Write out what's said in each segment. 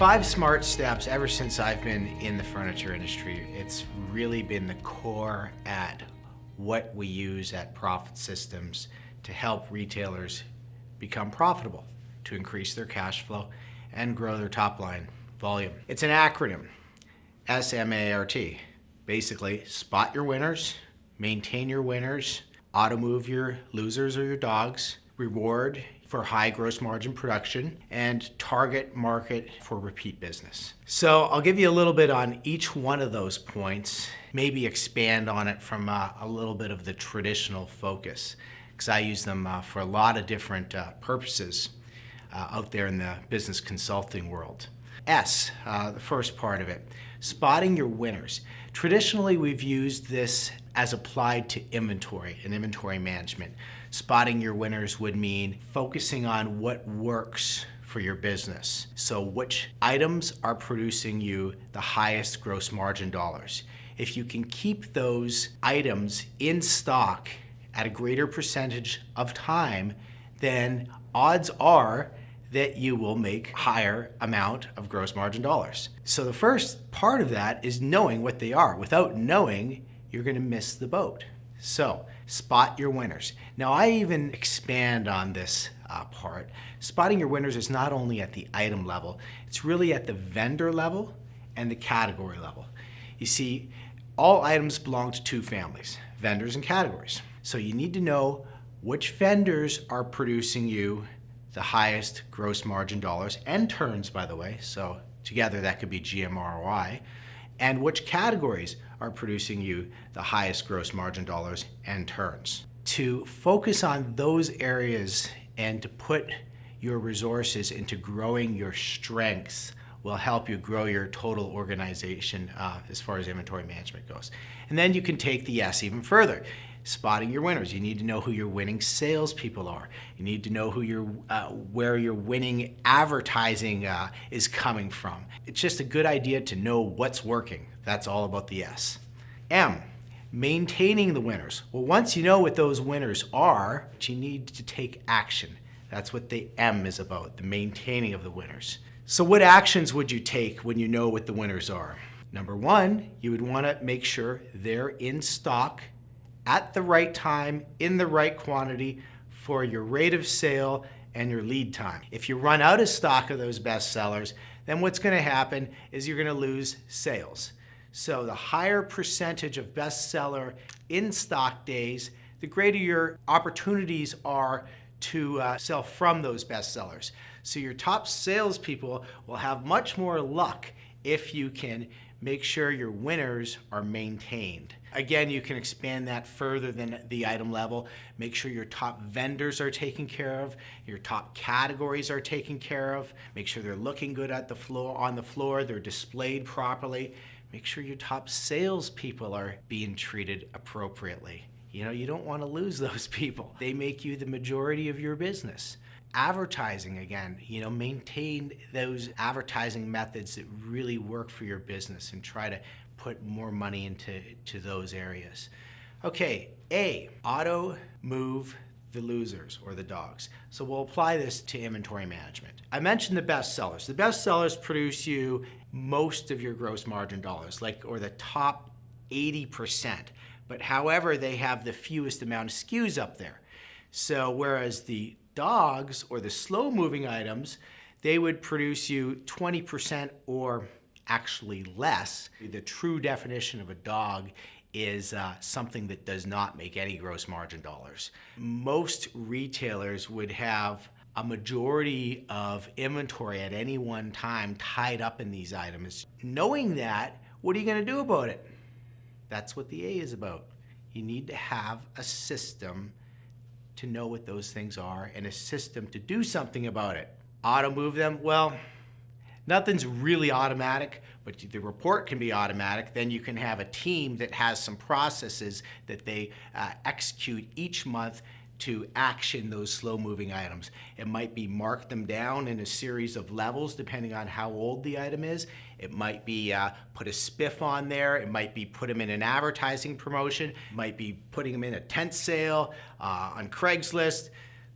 5 smart steps. Ever since I've been in the furniture industry, it's really been the core at what we use at PROFITsystems to help retailers become profitable, to increase their cash flow and grow their top line volume. It's an acronym, SMART. Basically, spot your winners, maintain your winners, auto-move your losers or your dogs, reward for high gross margin production, and target market for repeat business. So I'll give you a little bit on each one of those points, maybe expand on it from a little bit of the traditional focus, because I use them for a lot of different purposes out there in the business consulting world. The first part of it, spotting your winners. Traditionally, we've used this as applied to inventory and inventory management. Spotting your winners would mean focusing on what works for your business. So which items are producing you the highest gross margin dollars. If you can keep those items in stock at a greater percentage of time, then odds are that you will make higher amount of gross margin dollars. So the first part of that is knowing what they are. Without knowing, you're gonna miss the boat. So spot your winners. Now I even expand on this part. Spotting your winners is not only at the item level, it's really at the vendor level and the category level. You see, all items belong to 2 families, vendors and categories. So you need to know which vendors are producing you the highest gross margin dollars and turns, by the way, so together that could be GMROI, and which categories are producing you the highest gross margin dollars and turns. To focus on those areas and to put your resources into growing your strengths will help you grow your total organization as far as inventory management goes. And then you can take the S even further. Spotting your winners. You need to know who your winning salespeople are. You need to know who where your winning advertising is coming from. It's just a good idea to know what's working. That's all about the S. M, maintaining the winners. Well, once you know what those winners are, you need to take action. That's what the M is about, the maintaining of the winners. So what actions would you take when you know what the winners are? Number 1, you would want to make sure they're in stock at the right time, in the right quantity for your rate of sale and your lead time. If you run out of stock of those best sellers, then what's going to happen is you're going to lose sales. So the higher percentage of bestseller in stock days, the greater your opportunities are to sell from those bestsellers. So your top salespeople will have much more luck if you can make sure your winners are maintained. Again, you can expand that further than the item level. Make sure your top vendors are taken care of, your top categories are taken care of. Make sure they're looking good at the floor, on the floor, they're displayed properly. Make sure your top salespeople are being treated appropriately. You know, you don't want to lose those people. They make you the majority of your business. Advertising, again, you know, maintain those advertising methods that really work for your business and try to put more money into those areas. Okay, A, auto move the losers or the dogs. So we'll apply this to inventory management. I mentioned the best sellers. The best sellers produce you most of your gross margin dollars, or the top 80%. But however, they have the fewest amount of SKUs up there. So whereas the dogs or the slow moving items, they would produce you 20% or actually less. The true definition of a dog is something that does not make any gross margin dollars. Most retailers would have a majority of inventory at any one time tied up in these items. Knowing that, what are you going to do about it? That's what the A is about. You need to have a system to know what those things are and a system to do something about it. Auto move them? Well, nothing's really automatic, but the report can be automatic. Then you can have a team that has some processes that they execute each month to action those slow-moving items. It might be mark them down in a series of levels depending on how old the item is. It might be put a spiff on there. It might be put them in an advertising promotion. It might be putting them in a tent sale on Craigslist.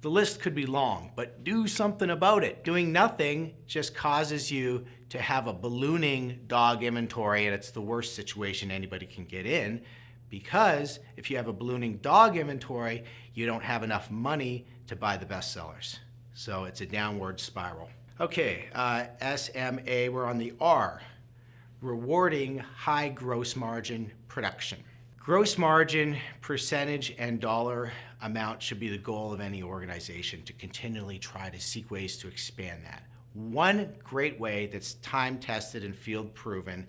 The list could be long, but do something about it. Doing nothing just causes you to have a ballooning dog inventory, and it's the worst situation anybody can get in, because if you have a ballooning dog inventory, you don't have enough money to buy the best sellers. So it's a downward spiral. Okay, SMA, we're on the R, rewarding high gross margin production. Gross margin percentage and dollar amount should be the goal of any organization, to continually try to seek ways to expand that. One great way that's time tested and field proven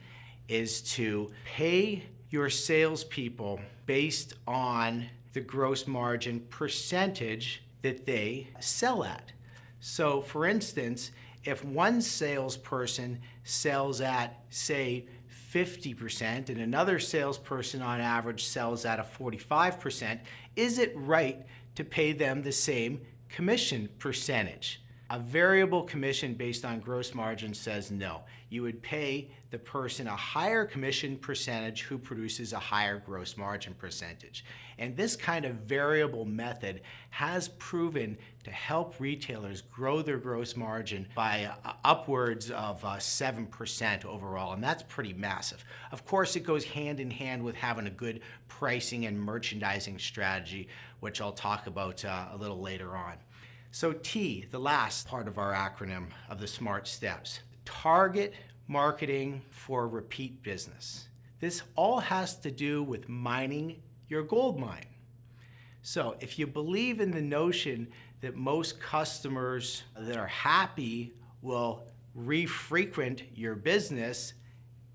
is to pay your salespeople based on the gross margin percentage that they sell at. So for instance, if one salesperson sells at, say, 50% and another salesperson on average sells at a 45%, is it right to pay them the same commission percentage? A variable commission based on gross margin says no. You would pay the person a higher commission percentage who produces a higher gross margin percentage. And this kind of variable method has proven to help retailers grow their gross margin by upwards of 7% overall, and that's pretty massive. Of course, it goes hand in hand with having a good pricing and merchandising strategy, which I'll talk about a little later on. So T, the last part of our acronym of the SMART steps, target marketing for repeat business. This all has to do with mining your gold mine. So if you believe in the notion that most customers that are happy will re-frequent your business,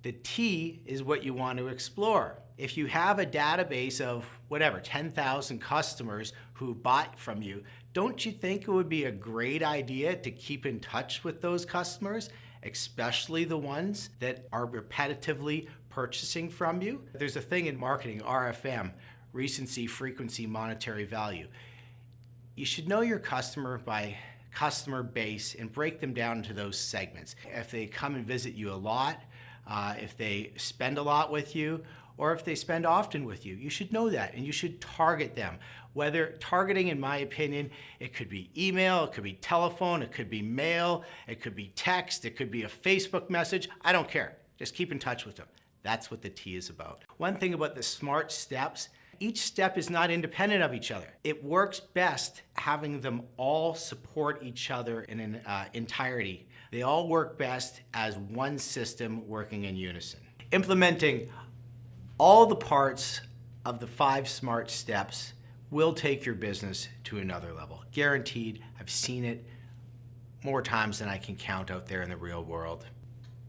the T is what you want to explore. If you have a database of whatever, 10,000 customers who bought from you, don't you think it would be a great idea to keep in touch with those customers, especially the ones that are repetitively purchasing from you? There's a thing in marketing, RFM, recency, frequency, monetary value. You should know your customer by customer base and break them down into those segments. If they come and visit you a lot, if they spend a lot with you, or if they spend often with you, you should know that and you should target them. Whether targeting, in my opinion, it could be email, it could be telephone, it could be mail, it could be text, it could be a Facebook message, I don't care. Just keep in touch with them. That's what the T is about. One thing about the SMART steps, each step is not independent of each other. It works best having them all support each other in an entirety. They all work best as one system working in unison. Implementing all the parts of the 5 SMART steps will take your business to another level. Guaranteed. I've seen it more times than I can count out there in the real world.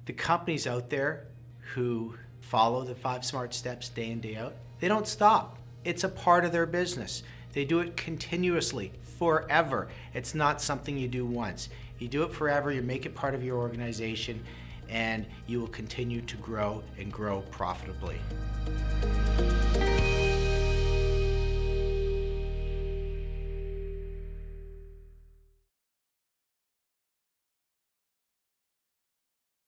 The companies out there who follow the 5 SMART steps day in, day out, they don't stop. It's a part of their business. They do it continuously, forever. It's not something you do once. You do it forever, you make it part of your organization, and you will continue to grow and grow profitably.